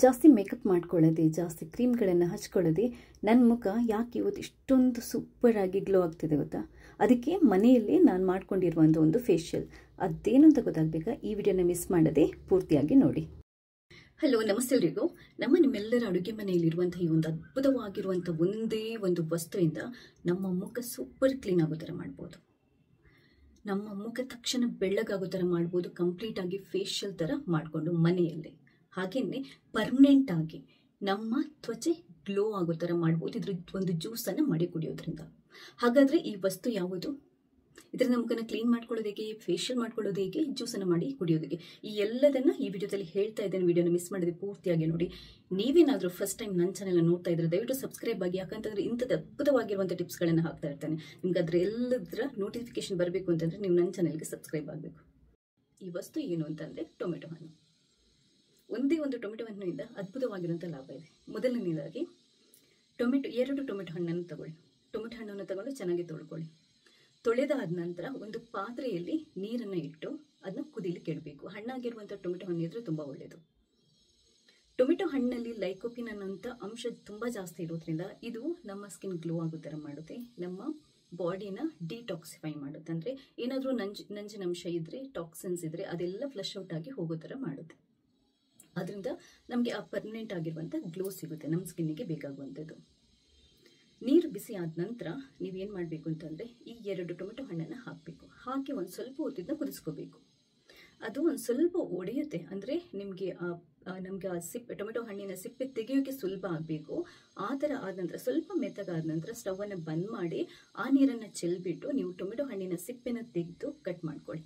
ಜಾಸ್ತಿ ಮೇಕಪ್ ಮಾಡ್ಕೊಳ್ಳೋದೆ, ಜಾಸ್ತಿ ಕ್ರೀಮ್ಗಳನ್ನು ಹಚ್ಕೊಳ್ಳೋದೆ ನನ್ನ ಮುಖ ಯಾಕೆ ಇವತ್ತು ಇಷ್ಟೊಂದು ಸೂಪರಾಗಿ ಗ್ಲೋ ಆಗ್ತಿದೆ ಗೊತ್ತಾ? ಅದಕ್ಕೆ ಮನೆಯಲ್ಲಿ ನಾನು ಮಾಡ್ಕೊಂಡಿರುವಂಥ ಒಂದು ಫೇಶಿಯಲ್. ಅದೇನು ಅಂತ ಗೊತ್ತಾಗಬೇಕಾ? ಈ ವಿಡಿಯೋನ ಮಿಸ್ ಮಾಡದೆ ಪೂರ್ತಿಯಾಗಿ ನೋಡಿ. ಹಲೋ, ನಮಸ್ತೆ ಎಲ್ರಿಗೂ. ನಿಮ್ಮೆಲ್ಲರ ಅಡುಗೆ ಮನೆಯಲ್ಲಿರುವಂಥ ಈ ಒಂದು ಅದ್ಭುತವಾಗಿರುವಂಥ ಒಂದೇ ಒಂದು ವಸ್ತುವಿಂದ ನಮ್ಮ ಮುಖ ಸೂಪರ್ ಕ್ಲೀನ್ ಆಗೋ ಥರ ಮಾಡ್ಬೋದು. ನಮ್ಮ ಮುಖ ತಕ್ಷಣ ಬೆಳ್ಳಗಾಗೋ ಥರ ಮಾಡ್ಬೋದು, ಕಂಪ್ಲೀಟಾಗಿ ಫೇಶಿಯಲ್ ಥರ ಮಾಡಿಕೊಂಡು ಮನೆಯಲ್ಲೇ. ಹಾಗೆಯೇ ಪರ್ಮನೆಂಟ್ ಆಗಿ ನಮ್ಮ ತ್ವಚೆ ಗ್ಲೋ ಆಗೋ ಥರ ಮಾಡ್ಬೋದು ಇದ್ರ ಒಂದು ಜ್ಯೂಸನ್ನು ಮಾಡಿ ಕುಡಿಯೋದ್ರಿಂದ. ಹಾಗಾದರೆ ಈ ವಸ್ತು ಯಾವುದು? ಇದರಿಂದ ಮುಖನ ಕ್ಲೀನ್ ಮಾಡ್ಕೊಳ್ಳೋದು ಹೇಗೆ, ಫೇಶಿಯಲ್ ಮಾಡ್ಕೊಳ್ಳೋದು ಹೇಗೆ, ಜ್ಯೂಸನ್ನು ಮಾಡಿ ಕುಡಿಯೋದು ಹೇಗೆ, ಈ ಎಲ್ಲದನ್ನು ಈ ವಿಡಿಯೋದಲ್ಲಿ ಹೇಳ್ತಾ ಇದ್ದೇನೆ. ವಿಡಿಯೋನ ಮಿಸ್ ಮಾಡಿದ್ರೆ ಪೂರ್ತಿಯಾಗಿ ನೋಡಿ. ನೀವೇನಾದರೂ ಫಸ್ಟ್ ಟೈಮ್ ನನ್ನ ಚಾನೆಲ್ ನೋಡ್ತಾ ಇದ್ರೆ ದಯವಿಟ್ಟು ಸಬ್ಸ್ಕ್ರೈಬ್ ಆಗಿ. ಯಾಕಂತಂದ್ರೆ ಇಂಥದ್ದು ಅದ್ಭುತವಾಗಿರುವಂಥ ಟಿಪ್ಸ್ಗಳನ್ನು ಹಾಕ್ತಾ ಇರ್ತಾನೆ. ನಿಮ್ಗೆ ಅದರ ಎಲ್ಲದರ ನೋಟಿಫಿಕೇಶನ್ ಬರಬೇಕು ಅಂತಂದರೆ ನೀವು ನನ್ನ ಚಾನೆಲ್ಗೆ ಸಬ್ಸ್ಕ್ರೈಬ್ ಆಗಬೇಕು. ಈ ವಸ್ತು ಏನು ಅಂತಂದರೆ ಟೊಮೆಟೊ ಹಣ್ಣು. ಒಂದೇ ಒಂದು ಟೊಮೆಟೊ ಹಣ್ಣಿನಿಂದ ಅದ್ಭುತವಾಗಿರುವಂಥ ಲಾಭ ಇದೆ. ಮೊದಲನೇದಾಗಿ ಎರಡು ಟೊಮೆಟೊ ಹಣ್ಣನ್ನು ತಗೊಳ್ಳಿ. ಟೊಮೆಟೊ ಹಣ್ಣನ್ನು ತಗೊಂಡು ಚೆನ್ನಾಗಿ ತೊಳ್ಕೊಳ್ಳಿ. ತೊಳೆದಾದ ನಂತರ ಒಂದು ಪಾತ್ರೆಯಲ್ಲಿ ನೀರನ್ನು ಇಟ್ಟು ಅದನ್ನ ಕುದಿಲಿಕ್ಕೆ ಇಡಬೇಕು. ಹಣ್ಣಾಗಿರುವಂಥ ಟೊಮೆಟೊ ಹಣ್ಣು ಇದ್ರೆ ತುಂಬ ಒಳ್ಳೆಯದು. ಟೊಮೆಟೊ ಹಣ್ಣಲ್ಲಿ ಲೈಕೋಪಿನ್ ಅನ್ನೋಂಥ ಅಂಶ ತುಂಬ ಜಾಸ್ತಿ ಇರೋದ್ರಿಂದ ಇದು ನಮ್ಮ ಸ್ಕಿನ್ ಗ್ಲೋ ಆಗೋ ಥರ ಮಾಡುತ್ತೆ, ನಮ್ಮ ಬಾಡಿನ ಡಿಟಾಕ್ಸಿಫೈ ಮಾಡುತ್ತೆ. ಅಂದರೆ ಏನಾದರೂ ನಂಜಿನ ಅಂಶ ಇದ್ದರೆ, ಟಾಕ್ಸಿನ್ಸ್ ಇದ್ದರೆ ಅದೆಲ್ಲ ಫ್ಲಶ್ ಔಟ್ ಆಗಿ ಹೋಗೋ ಥರ ಮಾಡುತ್ತೆ. ಅದರಿಂದ ನಮಗೆ ಆ ಪರ್ಮನೆಂಟ್ ಆಗಿರುವಂಥ ಗ್ಲೋ ಸಿಗುತ್ತೆ, ನಮ್ಮ ಸ್ಕಿನ್ನಿಗೆ ಬೇಕಾಗುವಂಥದ್ದು. ನೀರು ಬಿಸಿ ಆದ ನಂತರ ನೀವೇನು ಮಾಡಬೇಕು ಅಂತಂದರೆ ಈ 2 ಟೊಮೆಟೊ ಹಣ್ಣನ್ನು ಹಾಕಬೇಕು. ಹಾಕಿ ಒಂದು ಸ್ವಲ್ಪ ಹೊತ್ತಿನ ಕುದಿಸ್ಕೋಬೇಕು. ಅದು ಒಂದು ಸ್ವಲ್ಪ ಒಡೆಯುತ್ತೆ, ಅಂದರೆ ನಮಗೆ ಆ ಟೊಮೆಟೊ ಹಣ್ಣಿನ ಸಿಪ್ಪೆ ತೆಗೆಯೋಕ್ಕೆ ಸುಲಭ ಆಗಬೇಕು. ಆ ಥರ ಆದ ನಂತರ ಸ್ವಲ್ಪ ಮೆತ್ತಗಾದ ನಂತರ ಸ್ಟವನ್ನು ಬಂದ್ ಮಾಡಿ ಆ ನೀರನ್ನು ಚೆಲ್ಬಿಟ್ಟು ನೀವು ಟೊಮೆಟೊ ಹಣ್ಣಿನ ಸಿಪ್ಪೆನ ತೆಗೆದು ಕಟ್ ಮಾಡ್ಕೊಳ್ಳಿ.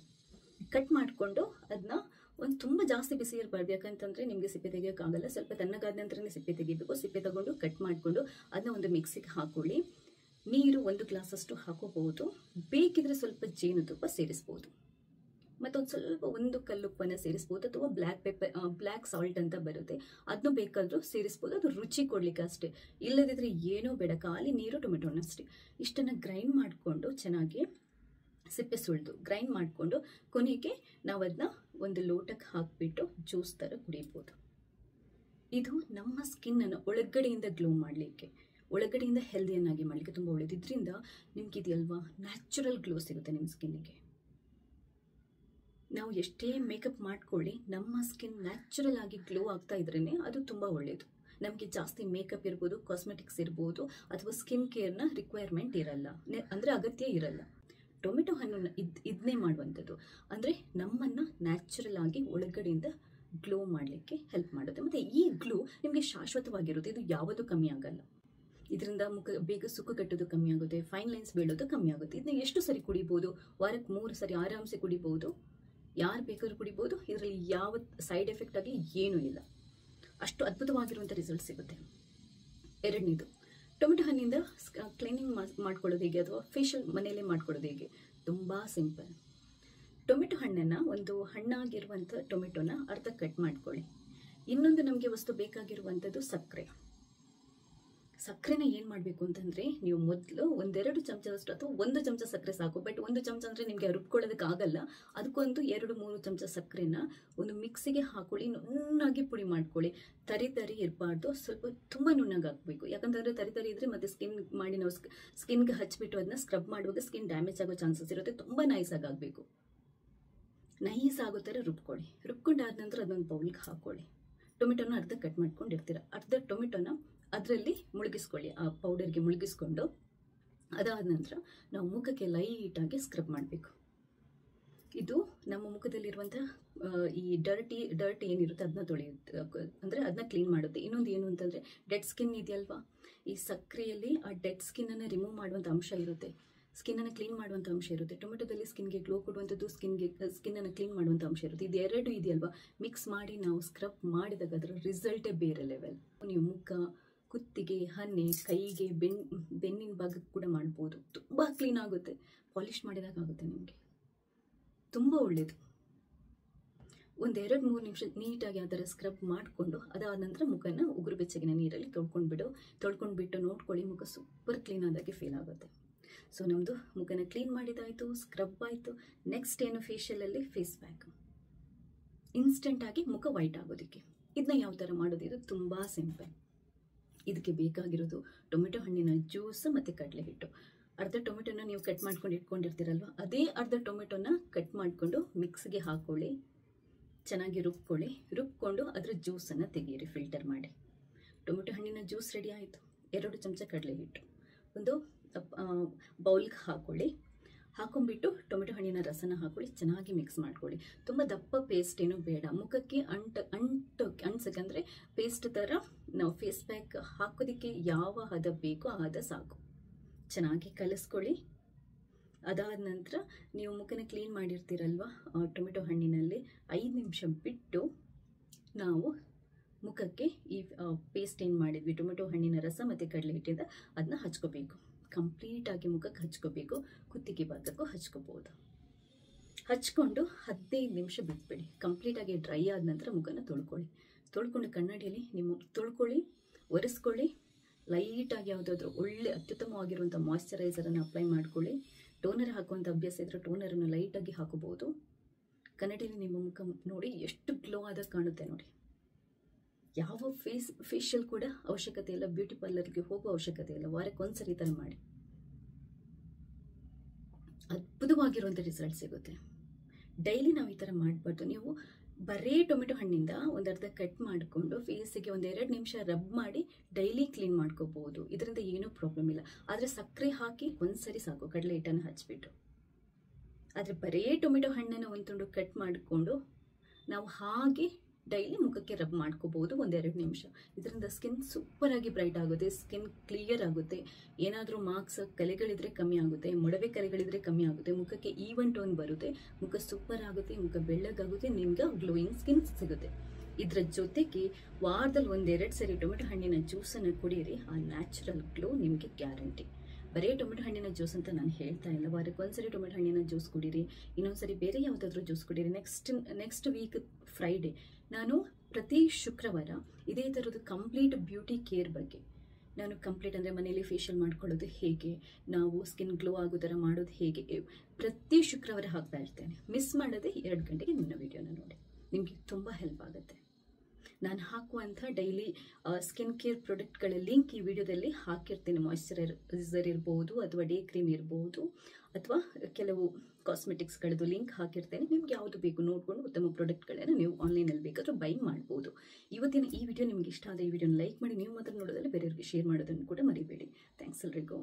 ಕಟ್ ಮಾಡಿಕೊಂಡು ಅದನ್ನ ಒಂದು ತುಂಬ ಜಾಸ್ತಿ ಬಿಸಿ ಇರಬಾರ್ದು, ಯಾಕಂತಂದರೆ ನಿಮಗೆ ಸಿಪ್ಪೆ ತೆಗಿಯೋಕ್ಕಾಗಲ್ಲ. ಸ್ವಲ್ಪ ತಣ್ಣಗಾದ ನಂತರನೇ ಸಿಪ್ಪೆ ತೆಗಿಬೇಕು. ಸಿಪ್ಪೆ ತಗೊಂಡು ಕಟ್ ಮಾಡಿಕೊಂಡು ಅದನ್ನ ಒಂದು ಮಿಕ್ಸಿಗೆ ಹಾಕೊಳ್ಳಿ. ನೀರು 1 ಗ್ಲಾಸಷ್ಟು ಹಾಕೋಬಹುದು. ಬೇಕಿದ್ರೆ ಸ್ವಲ್ಪ ಜೇನುತುಪ್ಪ ಸೇರಿಸ್ಬೋದು. ಮತ್ತೊಂದು ಸ್ವಲ್ಪ 1 ಕಲ್ಲುಪ್ಪನ್ನು ಸೇರಿಸ್ಬೋದು, ಅಥವಾ ಬ್ಲ್ಯಾಕ್ ಸಾಲ್ಟ್ ಅಂತ ಬರುತ್ತೆ, ಅದನ್ನು ಬೇಕಾದರೂ ಸೇರಿಸ್ಬೋದು. ಅದು ರುಚಿ ಕೊಡ್ಲಿಕ್ಕೆ ಅಷ್ಟೇ. ಇಲ್ಲದಿದ್ರೆ ಏನೂ ಬೇಡ, ಖಾಲಿ ನೀರು ಟೊಮೆಟೊನ ಅಷ್ಟೇ. ಇಷ್ಟನ್ನು ಗ್ರೈಂಡ್ ಮಾಡಿಕೊಂಡು ಚೆನ್ನಾಗಿ ಸಿಪ್ಪೆ ಸುಳಿದು ಗ್ರೈಂಡ್ ಮಾಡಿಕೊಂಡು ಕೊನೆಗೆ ನಾವು ಅದನ್ನ ಒಂದು ಲೋಟಕ್ಕೆ ಹಾಕಿಬಿಟ್ಟು ಜ್ಯೂಸ್ ಥರ ಕುಡಿಬೋದು. ಇದು ನಮ್ಮ ಸ್ಕಿನ್ನನ್ನು ಒಳಗಡೆಯಿಂದ ಗ್ಲೋ ಮಾಡಲಿಕ್ಕೆ, ಒಳಗಡೆಯಿಂದ ಹೆಲ್ದಿಯನ್ನಾಗಿ ಮಾಡಲಿಕ್ಕೆ ತುಂಬ ಒಳ್ಳೆಯದು. ಇದರಿಂದ ನಿಮ್ಗೆ ಇದೆಯಲ್ವಾ ನ್ಯಾಚುರಲ್ ಗ್ಲೋ ಸಿಗುತ್ತೆ ನಿಮ್ಮ ಸ್ಕಿನ್ನಿಗೆ. ನಾವು ಎಷ್ಟೇ ಮೇಕಪ್ ಮಾಡ್ಕೊಳ್ಳಿ, ನಮ್ಮ ಸ್ಕಿನ್ ನ್ಯಾಚುರಲ್ ಆಗಿ ಗ್ಲೋ ಆಗ್ತಾ ಇದ್ರೇ ಅದು ತುಂಬ ಒಳ್ಳೆಯದು. ನಮಗೆ ಜಾಸ್ತಿ ಮೇಕಪ್ ಇರ್ಬೋದು, ಕಾಸ್ಮೆಟಿಕ್ಸ್ ಇರ್ಬೋದು, ಅಥವಾ ಸ್ಕಿನ್ ಕೇರ್ನ ರಿಕ್ವೈರ್ಮೆಂಟ್ ಇರಲ್ಲ, ಅಂದರೆ ಅಗತ್ಯ ಇರಲ್ಲ. ಟೊಮೆಟೊ ಹಣ್ಣನ್ನು ಇದನ್ನೇ ಮಾಡುವಂಥದ್ದು. ಅಂದರೆ ನಮ್ಮನ್ನು ನ್ಯಾಚುರಲ್ ಆಗಿ ಒಳಗಡೆಯಿಂದ ಗ್ಲೋ ಮಾಡಲಿಕ್ಕೆ ಹೆಲ್ಪ್ ಮಾಡುತ್ತೆ. ಮತ್ತು ಈ ಗ್ಲೋ ನಿಮಗೆ ಶಾಶ್ವತವಾಗಿರುತ್ತೆ, ಇದು ಯಾವುದು ಕಮ್ಮಿ ಆಗಲ್ಲ. ಇದರಿಂದ ಮುಖ ಬೇಗ ಸುಕ್ಕು ಕಟ್ಟೋದು ಕಮ್ಮಿ ಆಗುತ್ತೆ, ಫೈನ್ ಲೈನ್ಸ್ ಬೀಳೋದು ಕಮ್ಮಿ ಆಗುತ್ತೆ. ಇದನ್ನ ಎಷ್ಟು ಸರಿ ಕುಡಿಬೋದು? ವಾರಕ್ಕೆ 3 ಸರಿ ಆರಾಮ್ಸೆ ಕುಡಿಬೋದು. ಯಾರು ಬೇಕಾದ್ರೂ ಕುಡಿಬೋದು. ಇದರಲ್ಲಿ ಯಾವ ಸೈಡ್ ಎಫೆಕ್ಟ್ ಆಗಲಿ ಏನೂ ಇಲ್ಲ. ಅಷ್ಟು ಅದ್ಭುತವಾಗಿರುವಂಥ ರಿಸಲ್ಟ್ ಸಿಗುತ್ತೆ. ಎರಡನೇದು, ಟೊಮೆಟೊ ಹಣ್ಣಿಂದ ಕ್ಲೀನಿಂಗ್ ಮಾಡ್ಕೊಳ್ಳೋದು ಹೇಗೆ, ಅಥವಾ ಫೇಶಿಯಲ್ ಮನೆಯಲ್ಲೇ ಮಾಡ್ಕೊಳ್ಳೋದು ಹೇಗೆ? ತುಂಬ ಸಿಂಪಲ್. ಟೊಮೆಟೊ ಹಣ್ಣನ್ನು, ಒಂದು ಹಣ್ಣಾಗಿರುವಂಥ ಟೊಮೆಟೊನ ಅರ್ಧ ಕಟ್ ಮಾಡ್ಕೊಳ್ಳಿ. ಇನ್ನೊಂದು ನಮಗೆ ವಸ್ತು ಬೇಕಾಗಿರುವಂಥದ್ದು ಸಕ್ಕರೆ. ಸಕ್ಕರೆನ ಏನು ಮಾಡಬೇಕು ಅಂತಂದರೆ, ನೀವು ಮೊದಲು 1-2 ಚಮಚದಷ್ಟು ಅಥವಾ 1 ಚಮಚ ಸಕ್ಕರೆ ಸಾಕು. ಬಟ್ 1 ಚಮಚ ಅಂದರೆ ನಿಮಗೆ ರುಬ್ಕೊಳ್ಳೋದಕ್ಕೆ ಆಗಲ್ಲ. ಅದಕ್ಕೊಂದು 2-3 ಚಮಚ ಸಕ್ಕರೆನ ಒಂದು ಮಿಕ್ಸಿಗೆ ಹಾಕೊಳ್ಳಿ. ನುಣ್ಣಾಗಿ ಪುಡಿ ಮಾಡ್ಕೊಳ್ಳಿ. ತರಿ ಇರಬಾರ್ದು, ಸ್ವಲ್ಪ ತುಂಬ ನುಣ್ಣಗೆ ಹಾಕಬೇಕು. ಯಾಕಂತಂದರೆ ತರಿ ಇದ್ದರೆ ಮತ್ತೆ ನಾವು ಸ್ಕಿನ್ಗೆ ಹಚ್ಚಿಬಿಟ್ಟು ಅದನ್ನ ಸ್ಕ್ರಬ್ ಮಾಡುವಾಗ ಸ್ಕಿನ್ ಡ್ಯಾಮೇಜ್ ಆಗೋ ಚಾನ್ಸಸ್ ಇರುತ್ತೆ. ತುಂಬ ನೈಸಾಗಿ ಆಗಬೇಕು. ನೈಸ್ ಆಗೋ ಥರ ರುಬ್ಕೊಳ್ಳಿ. ರುಬ್ಕೊಂಡಾದ ನಂತರ ಅದೊಂದು ಬೌಲ್ಗೆ ಹಾಕೊಳ್ಳಿ. ಟೊಮೆಟೊನ ಅರ್ಧ ಕಟ್ ಮಾಡ್ಕೊಂಡಿರ್ತೀರ, ಅರ್ಧ ಟೊಮೆಟೊನ ಅದರಲ್ಲಿ ಮುಳುಗಿಸ್ಕೊಳ್ಳಿ, ಆ ಪೌಡರ್ಗೆ ಮುಳುಗಿಸ್ಕೊಂಡು. ಅದಾದ ನಂತರ ನಾವು ಮುಖಕ್ಕೆ ಲೈಟಾಗಿ ಸ್ಕ್ರಬ್ ಮಾಡಬೇಕು. ಇದು ನಮ್ಮ ಮುಖದಲ್ಲಿರುವಂಥ ಈ ಡರ್ಟ್ ಏನಿರುತ್ತೆ ಅದನ್ನ ತೊಳೆಯುತ್ತೆ, ಅಂದರೆ ಅದನ್ನ ಕ್ಲೀನ್ ಮಾಡುತ್ತೆ. ಇನ್ನೊಂದು ಏನು ಅಂತಂದರೆ, ಡೆಡ್ ಸ್ಕಿನ್ ಇದೆಯಲ್ವಾ, ಈ ಸಕ್ಕರೆಯಲ್ಲಿ ಆ ಡೆಡ್ ಸ್ಕಿನ್ನನ್ನು ರಿಮೂವ್ ಮಾಡುವಂಥ ಅಂಶ ಇರುತ್ತೆ, ಸ್ಕಿನ್ನನ್ನು ಕ್ಲೀನ್ ಮಾಡುವಂಥ ಅಂಶ ಇರುತ್ತೆ. ಟೊಮೆಟೊದಲ್ಲಿ ಸ್ಕಿನ್ಗೆ ಗ್ಲೋ ಕೊಡುವಂಥದ್ದು, ಸ್ಕಿನ್ನನ್ನು ಕ್ಲೀನ್ ಮಾಡುವಂಥ ಅಂಶ ಇರುತ್ತೆ. ಇದೆರಡು ಇದೆಯಲ್ವಾ, ಮಿಕ್ಸ್ ಮಾಡಿ ನಾವು ಸ್ಕ್ರಬ್ ಮಾಡಿದಾಗ ಅದರ ರಿಸಲ್ಟೇ ಬೇರೆ ಲೆವೆಲ್. ನೀವು ಮುಖ, ಕುತ್ತಿಗೆ, ಹನ್ನೆ, ಕೈಗೆ, ಬೆನ್ನಿನ ಭಾಗಕ್ಕೆ ಕೂಡ ಮಾಡ್ಬೋದು. ತುಂಬ ಕ್ಲೀನ್ ಆಗುತ್ತೆ, ಪಾಲಿಷ್ ಮಾಡಿದಾಗ ಆಗುತ್ತೆ. ನಿಮಗೆ ತುಂಬ ಒಳ್ಳೆಯದು. 1-2-3 ನಿಮಿಷ ನೀಟಾಗಿ ಆ ಥರ ಸ್ಕ್ರಬ್ ಮಾಡಿಕೊಂಡು ಅದಾದ ನಂತರ ಮುಖನ ಉಗುರು ಬೆಚ್ಚಗಿನ ನೀರಲ್ಲಿ ತೊಳ್ಕೊಂಡ್ಬಿಟ್ಟು ನೋಡ್ಕೊಳ್ಳಿ, ಮುಖ ಸೂಪರ್ ಕ್ಲೀನ್ ಆದಾಗೆ ಫೀಲ್ ಆಗುತ್ತೆ. ಸೊ ನಮ್ಮದು ಮುಖನ ಕ್ಲೀನ್ ಮಾಡಿದಾಯಿತು, ಸ್ಕ್ರಬ್ ಆಯಿತು. ನೆಕ್ಸ್ಟ್ ಏನು, ಫೇಶಿಯಲಲ್ಲಿ ಫೇಸ್ ಪ್ಯಾಕ್. ಇನ್ಸ್ಟೆಂಟಾಗಿ ಮುಖ ವೈಟ್ ಆಗೋದಕ್ಕೆ ಇದನ್ನ ಯಾವ ಥರ ಮಾಡೋದು, ಇದು ತುಂಬ ಸಿಂಪಲ್. ಇದಕ್ಕೆ ಬೇಕಾಗಿರೋದು ಟೊಮೆಟೊ ಹಣ್ಣಿನ ಜ್ಯೂಸ್ ಮತ್ತು ಕಡಲೆ ಹಿಟ್ಟು. ಅರ್ಧ ಟೊಮೆಟೊನ ನೀವು ಕಟ್ ಮಾಡ್ಕೊಂಡು ಇಟ್ಕೊಂಡಿರ್ತೀರಲ್ವ, ಅದೇ ಅರ್ಧ ಟೊಮೆಟೊನ ಕಟ್ ಮಾಡಿಕೊಂಡು ಮಿಕ್ಸ್ಗೆ ಹಾಕ್ಕೊಳ್ಳಿ, ಚೆನ್ನಾಗಿ ರುಬ್ಕೊಂಡು ಅದರ ಜ್ಯೂಸನ್ನು ತೆಗೀರಿ ಫಿಲ್ಟರ್ ಮಾಡಿ. ಟೊಮೆಟೊ ಹಣ್ಣಿನ ಜ್ಯೂಸ್ ರೆಡಿ ಆಯಿತು. 2 ಚಮಚ ಕಡಲೆ ಹಿಟ್ಟು ಒಂದು ಬೌಲ್ಗೆ ಹಾಕೊಂಡ್ಬಿಟ್ಟು ಟೊಮೆಟೊ ಹಣ್ಣಿನ ರಸನ ಹಾಕೊಳ್ಳಿ, ಚೆನ್ನಾಗಿ ಮಿಕ್ಸ್ ಮಾಡ್ಕೊಳ್ಳಿ. ತುಂಬ ದಪ್ಪ ಪೇಸ್ಟ್ ಏನೂ ಬೇಡ, ಮುಖಕ್ಕೆ ಅಂಟ್ಸಕ್ಕೆ ಅಂದರೆ ಪೇಸ್ಟ್ ಥರ ನಾವು ಫೇಸ್ ಪ್ಯಾಕ್ ಹಾಕೋದಕ್ಕೆ ಯಾವ ಹದ ಬೇಕೋ ಆ ಹದ ಸಾಕು. ಚೆನ್ನಾಗಿ ಕಲಿಸ್ಕೊಳ್ಳಿ. ಅದಾದ ನಂತರ ನೀವು ಮುಖನ ಕ್ಲೀನ್ ಮಾಡಿರ್ತೀರಲ್ವ ಟೊಮೆಟೊ ಹಣ್ಣಿನಲ್ಲಿ 5 ನಿಮಿಷ ಬಿಟ್ಟು ನಾವು ಮುಖಕ್ಕೆ ಈ ಪೇಸ್ಟ್ ಏನು ಮಾಡಿದ್ವಿ ಟೊಮೆಟೊ ಹಣ್ಣಿನ ರಸ ಮತ್ತು ಕಡಲೆ ಹಿಟ್ಟಿಂದ ಅದನ್ನ ಹಚ್ಕೋಬೇಕು. ಕಂಪ್ಲೀಟಾಗಿ ಮುಖಕ್ಕೆ ಹಚ್ಕೋಬೇಕು, ಕುತ್ತಿಗೆ ಭಾಗಕ್ಕೂ ಹಚ್ಕೋಬೋದು. ಹಚ್ಕೊಂಡು 15 ನಿಮಿಷ ಬಿಟ್ಬಿಡಿ. ಕಂಪ್ಲೀಟಾಗಿ ಡ್ರೈ ಆದ ನಂತರ ಮುಖನ ತೊಳ್ಕೊಂಡು ಕನ್ನಡಿಯಲ್ಲಿ ನಿಮ್ಮ ತೊಳ್ಕೊಳ್ಳಿ, ಒರೆಸ್ಕೊಳ್ಳಿ. ಲೈಟಾಗಿ ಯಾವುದಾದ್ರೂ ಒಳ್ಳೆ ಅತ್ಯುತ್ತಮವಾಗಿರುವಂಥ ಮಾಯ್ಶ್ಚರೈಸರನ್ನು ಅಪ್ಲೈ ಮಾಡ್ಕೊಳ್ಳಿ. ಟೋನರ್ ಹಾಕುವಂಥ ಅಭ್ಯಾಸ ಇದ್ದರೆ ಟೋನರನ್ನು ಲೈಟಾಗಿ ಹಾಕೋಬೋದು. ಕನ್ನಡಿಯಲ್ಲಿ ನಿಮ್ಮ ಮುಖ ನೋಡಿ ಎಷ್ಟು ಗ್ಲೋ ಆದಾಗ ಕಾಣುತ್ತೆ ನೋಡಿ. ಯಾವ ಫೇಶಿಯಲ್ ಕೂಡ ಅವಶ್ಯಕತೆ ಇಲ್ಲ, ಬ್ಯೂಟಿ ಪಾರ್ಲರ್ಗೆ ಹೋಗೋ ಅವಶ್ಯಕತೆ ಇಲ್ಲ. ವಾರಕ್ಕೆ ಒಂದ್ಸರಿ ಈ ಥರ ಮಾಡಿ, ಅದ್ಭುತವಾಗಿರುವಂಥ ರಿಸಲ್ಟ್ ಸಿಗುತ್ತೆ. ಡೈಲಿ ನಾವು ಈ ಥರ ಮಾಡಬಾರ್ದು. ನೀವು ಬರೀ ಟೊಮೆಟೊ ಹಣ್ಣಿಂದ ಒಂದರ್ಧ ಕಟ್ ಮಾಡಿಕೊಂಡು ಫೇಸಿಗೆ 1-2 ನಿಮಿಷ ರಬ್ ಮಾಡಿ ಡೈಲಿ ಕ್ಲೀನ್ ಮಾಡ್ಕೋಬಹುದು. ಇದರಿಂದ ಏನೂ ಪ್ರಾಬ್ಲಮ್ ಇಲ್ಲ. ಆದರೆ ಸಕ್ಕರೆ ಹಾಕಿ ಒಂದ್ಸರಿ ಸಾಕು, ಕಡಲೆ ಹಿಟ್ಟನ್ನು ಹಚ್ಬಿಟ್ಟು. ಆದರೆ ಬರೀ ಟೊಮೆಟೊ ಹಣ್ಣನ್ನು ಒಂದು ತುಂಡು ಕಟ್ ಮಾಡಿಕೊಂಡು ನಾವು ಹಾಗೆ ಡೈಲಿ ಮುಖಕ್ಕೆ ರಬ್ ಮಾಡ್ಕೋಬಹುದು 1-2 ನಿಮಿಷ. ಇದರಿಂದ ಸ್ಕಿನ್ ಸೂಪರಾಗಿ ಬ್ರೈಟ್ ಆಗುತ್ತೆ, ಸ್ಕಿನ್ ಕ್ಲಿಯರ್ ಆಗುತ್ತೆ. ಏನಾದರೂ ಮಾರ್ಕ್ಸ್ ಕಲೆಗಳಿದ್ರೆ ಕಮ್ಮಿ ಆಗುತ್ತೆ, ಮೊಡವೆ ಕಲೆಗಳಿದ್ರೆ ಕಮ್ಮಿ ಆಗುತ್ತೆ, ಮುಖಕ್ಕೆ ಈವನ್ ಟೋನ್ ಬರುತ್ತೆ, ಮುಖ ಸೂಪರ್ ಆಗುತ್ತೆ, ಮುಖ ಬೆಳ್ಳಗಾಗುತ್ತೆ, ನಿಮ್ಗೆ ಗ್ಲೋಯಿಂಗ್ ಸ್ಕಿನ್ ಸಿಗುತ್ತೆ. ಇದರ ಜೊತೆಗೆ ವಾರದಲ್ಲಿ 1-2 ಸರಿ ಟೊಮೆಟೊ ಹಣ್ಣಿನ ಜ್ಯೂಸನ್ನು ಕುಡಿಯಿರಿ. ಆ ನ್ಯಾಚುರಲ್ ಗ್ಲೋ ನಿಮಗೆ ಗ್ಯಾರಂಟಿ. ಬರೀ ಟೊಮೆಟೊ ಹಣ್ಣಿನ ಜ್ಯೂಸ್ ಅಂತ ನಾನು ಹೇಳ್ತಾ ಇಲ್ಲ. ವಾರಕ್ಕೆ ಒಂದ್ಸರಿ ಟೊಮೆಟೊ ಹಣ್ಣಿನ ಜ್ಯೂಸ್ ಕುಡೀರಿ, ಇನ್ನೊಂದ್ಸರಿ ಬೇರೆ ಯಾವುದಾದ್ರೂ ಜ್ಯೂಸ್ ಕುಡೀರಿ. ನೆಕ್ಸ್ಟ್ ವೀಕ್ ಫ್ರೈಡೇ ನಾನು ಪ್ರತಿ ಶುಕ್ರವಾರ ಇದೇ ಥರದ್ದು ಕಂಪ್ಲೀಟ್ ಬ್ಯೂಟಿ ಕೇರ್ ಬಗ್ಗೆ ನಾನು ಕಂಪ್ಲೀಟ್ ಅಂದರೆ ಮನೆಯಲ್ಲಿ ಫೇಶಿಯಲ್ ಮಾಡ್ಕೊಳ್ಳೋದು ಹೇಗೆ, ನಾವು ಸ್ಕಿನ್ ಗ್ಲೋ ಆಗೋ ಥರ ಮಾಡೋದು ಹೇಗೆ, ಪ್ರತಿ ಶುಕ್ರವಾರ ಹಾಕ್ತಾ ಇರ್ತೇನೆ. ಮಿಸ್ ಮಾಡದೆ 2 ಗಂಟೆಗೆ ನನ್ನ ವಿಡಿಯೋನ ನೋಡಿ, ನಿಮಗೆ ತುಂಬ ಹೆಲ್ಪ್ ಆಗುತ್ತೆ. ನಾನು ಹಾಕುವಂಥ ಡೈಲಿ ಸ್ಕಿನ್ ಕೇರ್ ಪ್ರಾಡಕ್ಟ್ಗಳ ಲಿಂಕ್ ಈ ವಿಡಿಯೋದಲ್ಲಿ ಹಾಕಿರ್ತೀನಿ. ಮಾಯ್ಶ್ಚರೈಸರ್ ಇರ್ಬೋದು, ಅಥವಾ ಡೇ ಕ್ರೀಮ್ ಇರ್ಬೋದು, ಅಥವಾ ಕೆಲವು ಕಾಸ್ಮೆಟಿಕ್ಸ್ಗಳದ್ದು ಲಿಂಕ್ ಹಾಕಿರ್ತೇನೆ. ನಿಮ್ಗೆ ಯಾವುದು ಬೇಕು ನೋಡಿಕೊಂಡು ಉತ್ತಮ ಪ್ರಾಡಕ್ಟ್ಗಳನ್ನು ನೀವು ಆನ್ಲೈನಲ್ಲಿ ಬೇಕಾದರೂ ಬೈ ಮಾಡ್ಬೋದು. ಇವತ್ತಿನ ಈ ವಿಡಿಯೋ ನಿಮ್ಗೆ ಇಷ್ಟ ಆದರೆ ಈ ವಿಡಿಯೋನ ಲೈಕ್ ಮಾಡಿ, ನೀವು ಮಾತ್ರ ನೋಡೋದಲ್ಲ ಬೇರೆಯವ್ರಿಗೆ ಶೇರ್ ಮಾಡೋದನ್ನು ಕೂಡ ಮರಿಬೇಡಿ. ಥ್ಯಾಂಕ್ಸ್ ಎಲ್ರಿಗೂ.